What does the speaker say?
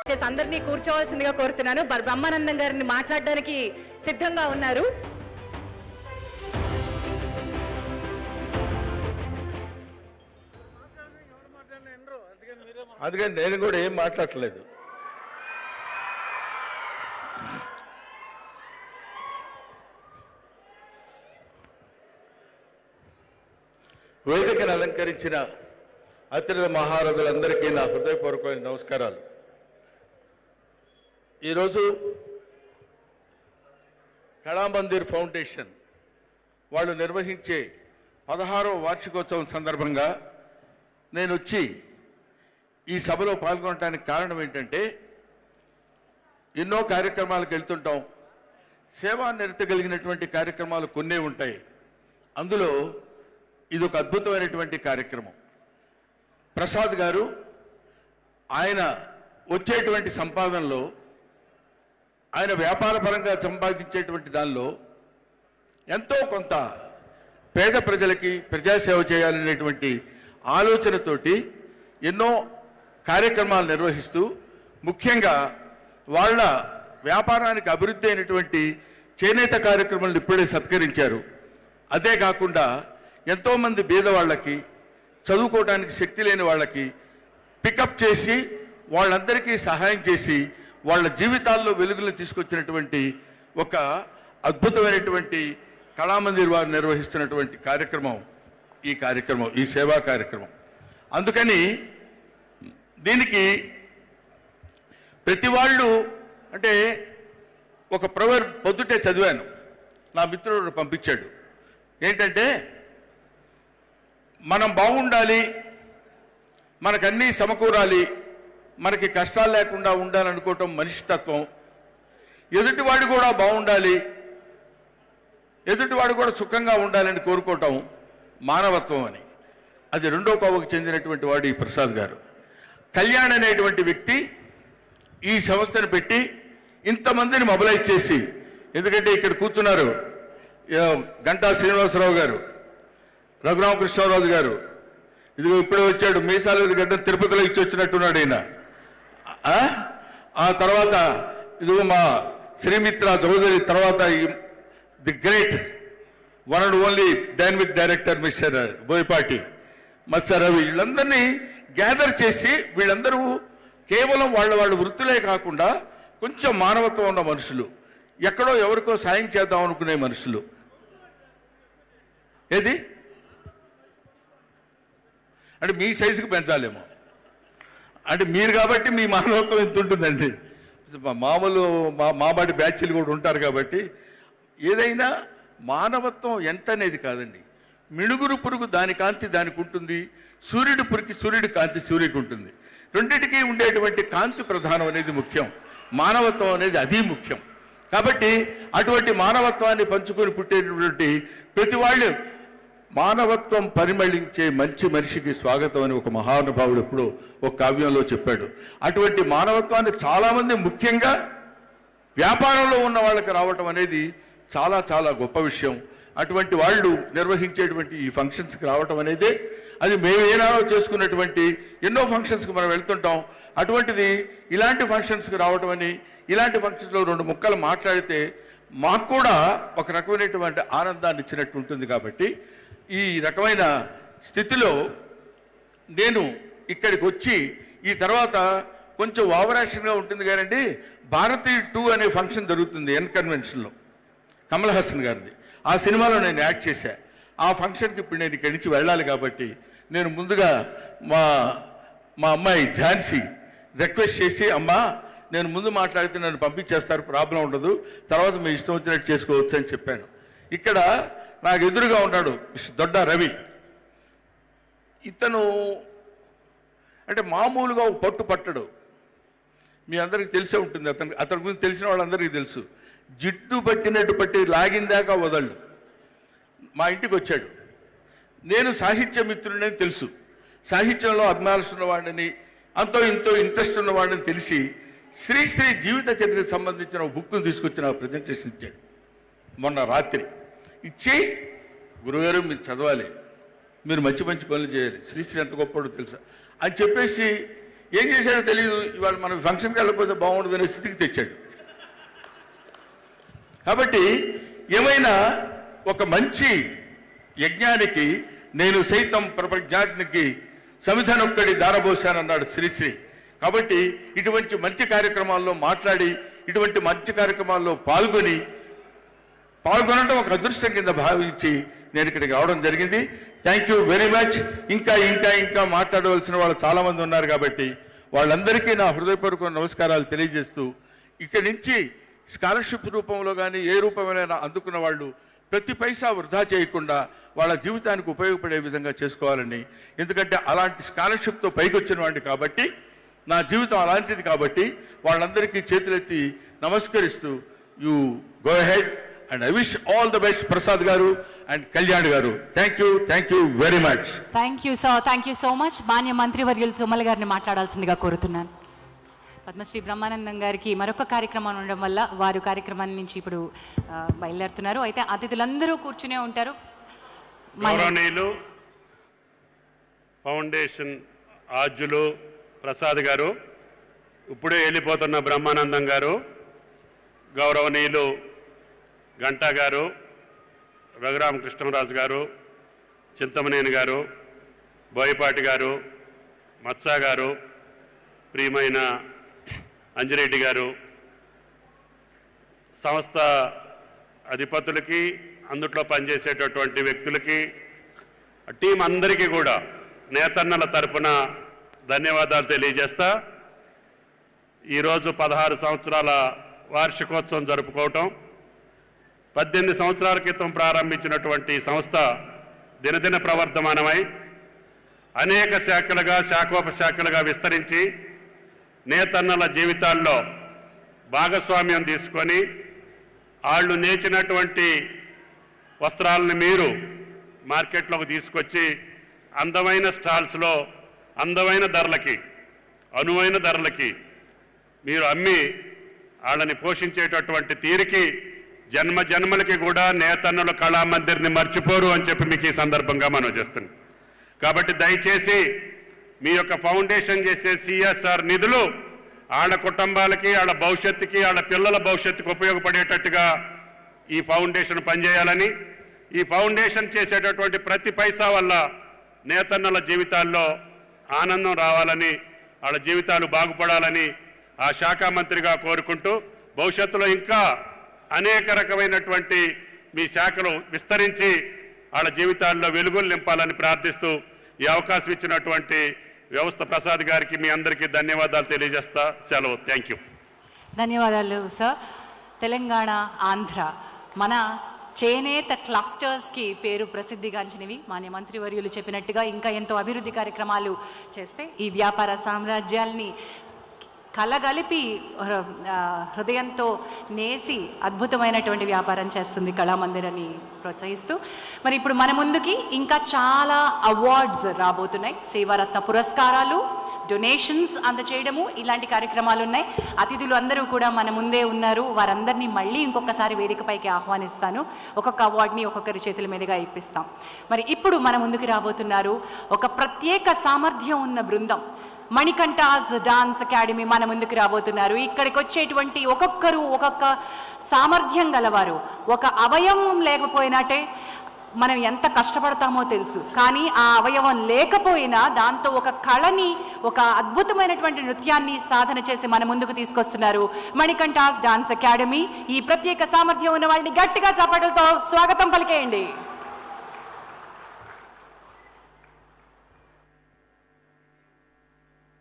దయచేసి అందరినీ కూర్చోవాల్సిందిగా కోరుతున్నాను. బ్రహ్మానందం గారిని మాట్లాడడానికి సిద్ధంగా ఉన్నారు. అందుకని నేను కూడా ఏం మాట్లాడలేదు. వేదికను అలంకరించిన అత్యధిక మహారథులందరికీ నా హృదయపూర్వకమైన నమస్కారాలు. ఈరోజు కళామందిర్ ఫౌండేషన్ వాళ్ళు నిర్వహించే 16వ వార్షికోత్సవం సందర్భంగా నేను వచ్చి ఈ సభలో పాల్గొనడానికి కారణం ఏంటంటే, ఎన్నో కార్యక్రమాలకు వెళ్తుంటాం. సేవా నిరత కలిగినటువంటి కార్యక్రమాలు కొన్నే ఉంటాయి. అందులో ఇది ఒక అద్భుతమైనటువంటి కార్యక్రమం. ప్రసాద్ గారు ఆయన వచ్చేటువంటి సంపాదనలో, ఆయన వ్యాపార పరంగా సంపాదించేటువంటి దానిలో ఎంతో కొంత పేద ప్రజలకి ప్రజాసేవ చేయాలనేటువంటి ఆలోచనతోటి ఎన్నో కార్యక్రమాలు నిర్వహిస్తూ, ముఖ్యంగా వాళ్ళ వ్యాపారానికి అభివృద్ధి అయినటువంటి చేనేత కార్యక్రమాలను ఇప్పుడే సత్కరించారు. అదే కాకుండా ఎంతోమంది బీదవాళ్ళకి, చదువుకోవడానికి శక్తి లేని వాళ్ళకి పికప్ చేసి వాళ్ళందరికీ సహాయం చేసి వాళ్ళ జీవితాల్లో వెలుగులను తీసుకొచ్చినటువంటి ఒక అద్భుతమైనటువంటి కళామందిర్ వారు నిర్వహిస్తున్నటువంటి కార్యక్రమం ఈ సేవా కార్యక్రమం. అందుకని దీనికి ప్రతి వాళ్ళు, అంటే ఒక ప్రొవర్బ్ పొద్దుటే చదివాను, నా మిత్రుడు పంపించాడు. ఏంటంటే, మనం బాగుండాలి, మనకన్నీ సమకూరాలి, మనకి కష్టాలు లేకుండా ఉండాలనుకోవటం మనిషి తత్వం. ఎదుటివాడు కూడా బాగుండాలి, ఎదుటివాడు కూడా సుఖంగా ఉండాలని కోరుకోవటం మానవత్వం అని. అది రెండో కోవకు చెందినటువంటి వాడు ఈ ప్రసాద్ గారు. కళ్యాణ్ అనేటువంటి వ్యక్తి ఈ సంస్థను పెట్టి ఇంతమందిని మొబిలైజ్ చేసి, ఎందుకంటే ఇక్కడ కూర్చున్నారు గంటా శ్రీనివాసరావు గారు, రఘురామకృష్ణరాజు గారు, ఇదిగో ఇప్పుడే వచ్చాడు మీసాల గడ్డ తిరుపతిలో ఇచ్చి వచ్చినట్టున్నాడు ఈయన. ఆ తర్వాత ఇదిగో మా శ్రీమిత్ర చౌదరి, తర్వాత the great one and only dynamic director mister Boyapati మత్స్య రవి, వీళ్ళందరినీ గ్యాదర్ చేసి, వీళ్ళందరూ కేవలం వాళ్ళ వృత్తులే కాకుండా కొంచెం మానవత్వం ఉన్న మనుషులు, ఎక్కడో ఎవరికో సాయం చేద్దాం అనుకునే మనుషులు. ఏది అంటే మీ సైజుకి పెంచాలేమో, అంటే మీరు కాబట్టి మీ మానవత్వం ఎంత ఉంటుందండి. మామూలు మాబాటి బ్యాచ్లు కూడా ఉంటారు కాబట్టి, ఏదైనా మానవత్వం ఎంత అనేది కాదండి. మిణుగురు పురుగు దాని కాంతి దానికి ఉంటుంది, సూర్యుడి పురికి సూర్యుడి కాంతి సూర్యుడికి ఉంటుంది. రెండింటికి ఉండేటువంటి కాంతి ప్రధానం అనేది ముఖ్యం, మానవత్వం అనేది అది ముఖ్యం. కాబట్టి అటువంటి మానవత్వాన్ని పంచుకొని పుట్టేటటువంటి ప్రతి వాళ్ళు మానవత్వం పరిమళించే మంచి మనిషికి స్వాగతం అని ఒక మహానుభావుడు ఎప్పుడు ఒక కావ్యంలో చెప్పాడు. అటువంటి మానవత్వాన్ని చాలామంది, ముఖ్యంగా వ్యాపారంలో ఉన్న వాళ్ళకి రావటం అనేది చాలా చాలా గొప్ప విషయం. అటువంటి వాళ్ళు నిర్వహించేటువంటి ఈ ఫంక్షన్స్కి రావటం అనేది, అది మేము ఏనాడో చేసుకున్నటువంటి ఎన్నో ఫంక్షన్స్కి మనం వెళ్తుంటాం. అటువంటిది ఇలాంటి ఫంక్షన్స్కి రావటం అని, ఇలాంటి ఫంక్షన్స్లో రెండు ముక్కలు మాట్లాడితే మాకు కూడా ఒక రకమైనటువంటి ఆనందాన్ని ఇచ్చినట్టు ఉంటుంది. కాబట్టి ఈ రకమైన స్థితిలో నేను ఇక్కడికి వచ్చి, ఈ తర్వాత కొంచెం ఓవరాక్షన్గా ఉంటుంది కానండి, భారతీ 2 అనే ఫంక్షన్ జరుగుతుంది ఎన్ కన్వెన్షన్లో, కమల్ హాసన్ గారిది. ఆ సినిమాలో నేను యాక్ట్ చేశా. ఆ ఫంక్షన్కి ఇప్పుడు నేను ఇక్కడి నుంచి వెళ్ళాలి కాబట్టి నేను ముందుగా మా అమ్మాయి ఝాన్సీ రిక్వెస్ట్ చేసి, అమ్మా నేను ముందు మాట్లాడితే నన్ను పంపించేస్తారు, ప్రాబ్లం ఉండదు, తర్వాత మీ ఇష్టం వచ్చినట్టు చేసుకోవచ్చు అని చెప్పాను. ఇక్కడ నాకు ఎదురుగా ఉన్నాడు దొడ్డ రవి. ఇతను అంటే మామూలుగా ఒక పట్టు పట్టడు, మీ అందరికీ తెలిసే ఉంటుంది. అతని గురించి తెలిసిన వాళ్ళందరికీ తెలుసు. జిడ్డు పట్టినట్టు పట్టి లాగిందాకా వదళ్ళు. మా ఇంటికి వచ్చాడు. నేను సాహిత్య మిత్రుడని తెలుసు, సాహిత్యంలో అభిమానులు ఉన్నవాడిని, అంతో ఇంతో ఇంట్రెస్ట్ ఉన్నవాడిని తెలిసి శ్రీశ్రీ జీవిత చరిత్రకు సంబంధించిన ఒక బుక్ను తీసుకొచ్చి నాకు ప్రజెంటేషన్ ఇచ్చాడు మొన్న రాత్రి. ఇచ్చి, గురుగారు మీరు చదవాలి, మీరు మంచి మంచి పనులు చేయాలి, శ్రీశ్రీ ఎంత గొప్పడో తెలుసా అని చెప్పేసి ఏం చేశాడో తెలియదు. ఇవాళ మనం ఫంక్షన్కి వెళ్ళకపోతే బాగుండదనే స్థితికి తెచ్చాడు. కాబట్టి ఏమైనా ఒక మంచి యజ్ఞానికి నేను సైతం ప్రపంచానికి సమిధనొక్కడి దారబోశానన్నాడు శ్రీశ్రీ. కాబట్టి ఇటువంటి మంచి కార్యక్రమాల్లో మాట్లాడి ఇటువంటి మంచి కార్యక్రమాల్లో పాల్గొనడం ఒక అదృష్టం కింద భావించి నేను ఇక్కడికి రావడం జరిగింది. Thank you very much. ఇంకా ఇంకా ఇంకా మాట్లాడవలసిన వాళ్ళు చాలామంది ఉన్నారు కాబట్టి వాళ్ళందరికీ నా హృదయపూర్వక నమస్కారాలు తెలియజేస్తూ ఇక్కడి నుంచి స్కాలర్షిప్ రూపంలో కానీ ఏ రూపమైనా అందుకున్న వాళ్ళు ప్రతి పైసా వృధా చేయకుండా వాళ్ళ జీవితానికి ఉపయోగపడే విధంగా చేసుకోవాలని, ఎందుకంటే అలాంటి స్కాలర్షిప్తో పైకి వచ్చిన వాడిని కాబట్టి నా జీవితం అలాంటిది కాబట్టి వాళ్ళందరికీ చేతులెత్తి నమస్కరిస్తూ you go head and I wish all the best Prasad గారు అండ్ కళ్యాణ్ గారు. Thank you very much. Thank you so much. Manya మంత్రివర్యులు తుమ్మల గారిని మాట్లాడాల్సిందిగా కోరుతున్నాను. పద్మశ్రీ బ్రహ్మానందం గారికి మరొక కార్యక్రమం ఉండడం వల్ల వారు కార్యక్రమాన్ని నుంచి ఇప్పుడు బయలుదేరుతున్నారు. అయితే అతిథులందరూ కూర్చునే ఉంటారు. గౌరవనీయులు ఫౌండేషన్ ఆర్జులు ప్రసాద్ గారు, ఇప్పుడే వెళ్ళిపోతున్న బ్రహ్మానందం గారు, గౌరవనీయులు గంటా గారు, రఘురామకృష్ణరాజు గారు, చింతమనేని గారు, బోయపాటి గారు, మత్సా గారు, ప్రియమైన అంజిరెడ్డి గారు, సంస్థ అధిపతులకి, అందుట్లో పనిచేసేటటువంటి వ్యక్తులకి, టీం అందరికీ కూడా నేతన్నల తరపున ధన్యవాదాలు తెలియజేస్తా. ఈరోజు 16 సంవత్సరాల వార్షికోత్సవం జరుపుకోవటం, 18 సంవత్సరాల క్రితం ప్రారంభించినటువంటి సంస్థ దినదిన ప్రవర్ధమానమై అనేక శాఖలుగా శాఖోపశాఖలుగా విస్తరించి నేతన్నల జీవితాల్లో భాగస్వామ్యం తీసుకొని వాళ్ళు నేర్చినటువంటి వస్త్రాలను మీరు మార్కెట్లోకి తీసుకొచ్చి అందమైన స్టాల్స్లో అందమైన ధరలకి, అనువైన ధరలకి మీరు అమ్మి వాళ్ళని పోషించేటటువంటి తీరికి జన్మలకి కూడా నేతన్నలు కళామందిర్ని మర్చిపోరు అని చెప్పి మీకు ఈ సందర్భంగా మనం చేస్తున్నాం. కాబట్టి దయచేసి మీ యొక్క ఫౌండేషన్ చేసే సిఎస్ఆర్ నిధులు వాళ్ళ కుటుంబాలకి, వాళ్ళ భవిష్యత్తుకి, వాళ్ళ పిల్లల భవిష్యత్తుకి ఉపయోగపడేటట్టుగా ఈ ఫౌండేషన్ పనిచేయాలని, ఈ ఫౌండేషన్ చేసేటటువంటి ప్రతి పైసా వల్ల నేతన్నల జీవితాల్లో ఆనందం రావాలని, వాళ్ళ జీవితాలు బాగుపడాలని ఆ శాఖ మంత్రిగా కోరుకుంటూ భవిష్యత్తులో ఇంకా అనేక రకమైనటువంటి మీ శాఖలు విస్తరించి వాళ్ళ జీవితాల్లో వెలుగులు నింపాలని ప్రార్థిస్తూ ఈ అవకాశం ఇచ్చినటువంటి వ్యవస్థ ప్రసాద్ గారికి మీ అందరికీ ధన్యవాదాలు తెలియజేస్తా. సెలవు. Thank you. ధన్యవాదాలు సార్. తెలంగాణ, ఆంధ్ర మన చేనేత క్లస్టర్స్కి పేరు ప్రసిద్ధిగాంచినవి. మాన్య మంత్రివర్యులు చెప్పినట్టుగా ఇంకా ఎంతో అభివృద్ధి కార్యక్రమాలు చేస్తే ఈ వ్యాపార సామ్రాజ్యాల్ని కలగలిపి హృదయంతో నేసి అద్భుతమైనటువంటి వ్యాపారం చేస్తుంది కళామందిరాన్ని ప్రోత్సహిస్తూ. మరి ఇప్పుడు మన ముందుకి ఇంకా చాలా అవార్డ్స్ రాబోతున్నాయి. సేవారత్న పురస్కారాలు, డొనేషన్స్ అందచేయడము, ఇలాంటి కార్యక్రమాలు ఉన్నాయి. అతిథులు అందరూ కూడా మన ముందే ఉన్నారు. వారందరినీ మళ్ళీ ఇంకొకసారి వేదికపైకి ఆహ్వానిస్తాను. ఒక్కొక్క అవార్డుని ఒక్కొక్కరి చేతుల మీదుగా ఇప్పిస్తాం. మరి ఇప్పుడు మన ముందుకు రాబోతున్నారు ఒక ప్రత్యేక సామర్థ్యం ఉన్న బృందం. మణికంఠాస్ డాన్స్ అకాడమీ మన ముందుకు రాబోతున్నారు. ఇక్కడికి వచ్చేటువంటి ఒక్కొక్కరు ఒక్కొక్క సామర్థ్యం గలవారు. ఒక అవయవం లేకపోయినట్టే మనం ఎంత కష్టపడతామో తెలుసు, కానీ ఆ అవయవం లేకపోయినా దాంతో ఒక కళని, ఒక అద్భుతమైనటువంటి నృత్యాన్ని సాధన చేసి మన ముందుకు తీసుకొస్తున్నారు మణికంఠాస్ డాన్స్ అకాడమీ. ఈ ప్రత్యేక సామర్థ్యం ఉన్న వాళ్ళని గట్టిగా చప్పట్లతో స్వాగతం పలికేయండి.